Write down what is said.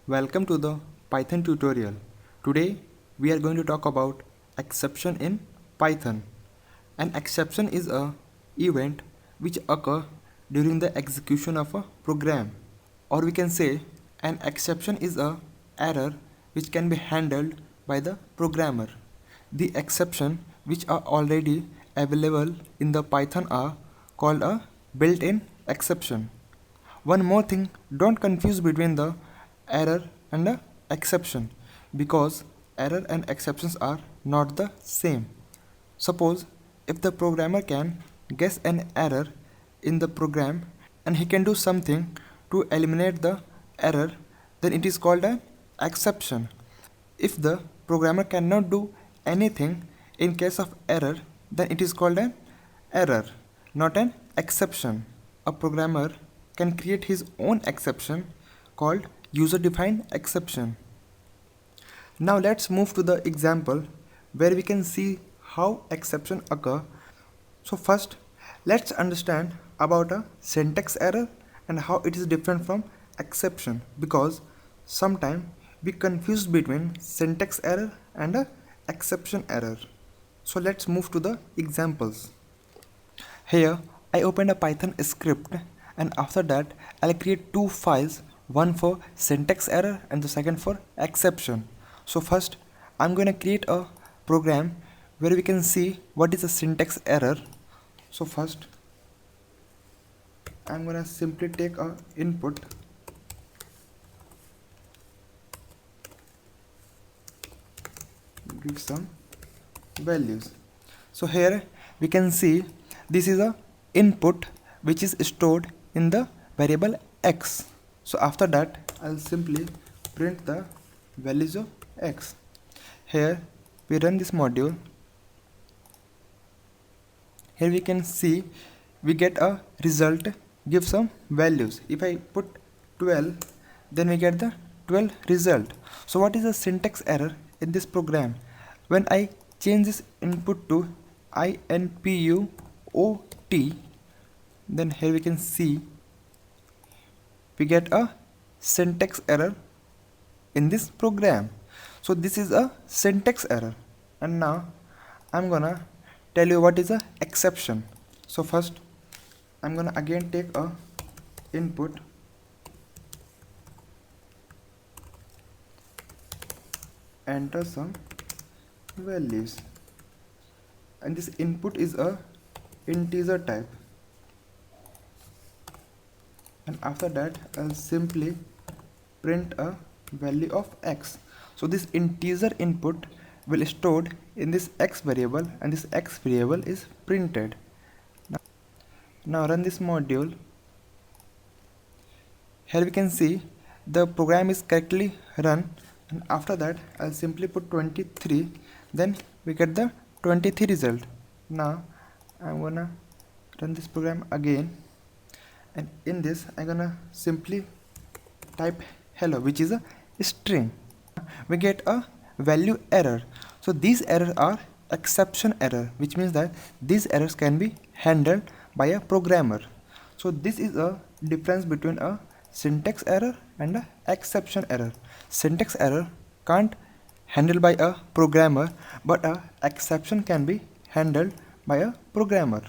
Welcome to the Python tutorial. Today we are going to talk about exception in Python. An exception is a event which occur during the execution of a program, or we can say an exception is a error which can be handled by the programmer. The exception which are already available in the Python are called a built-in exception. One more thing, don't confuse between the error and the exception, because error and exceptions are not the same. Suppose if the programmer can guess an error in the program and he can do something to eliminate the error, then it is called an exception. If the programmer cannot do anything in case of error, then it is called an error, not an exception. A programmer can create his own exception called user-defined exception. Now let's move to the example where we can see how exception occur. So first, let's understand about a syntax error and how it is different from exception, because sometimes we confuse between syntax error and a exception error. So let's move to the examples. Here I opened a Python script, and after that I'll create two files, one for syntax error and the second for exception. So first I'm going to create a program where we can see what is a syntax error. So first I'm going to simply take a input give some values. So here we can see this is a input which is stored in the variable x. So after that I'll simply print the values of x. Here we run this module. Here we can see we get a result, give some values. If I put 12, then we get the 12 result. So what is the syntax error in this program? When I change this input to input, then here we can see we get a syntax error in this program. So this is a syntax error. And now I'm gonna tell you what is a exception. So first I'm gonna again take a input enter some values, and this input is a integer type, and after that I'll simply print a value of x. So this integer input will stored in this x variable, and this x variable is printed. Now run this module. Here we can see the program is correctly run, and after that I'll simply put 23, then we get the 23 result. Now I'm gonna run this program again, and in this I'm gonna simply type hello, which is a string. We get a value error. So these errors are exception error, which means that these errors can be handled by a programmer. So this is a difference between a syntax error and a exception error. Syntax error can't handled by a programmer, but a exception can be handled by a programmer.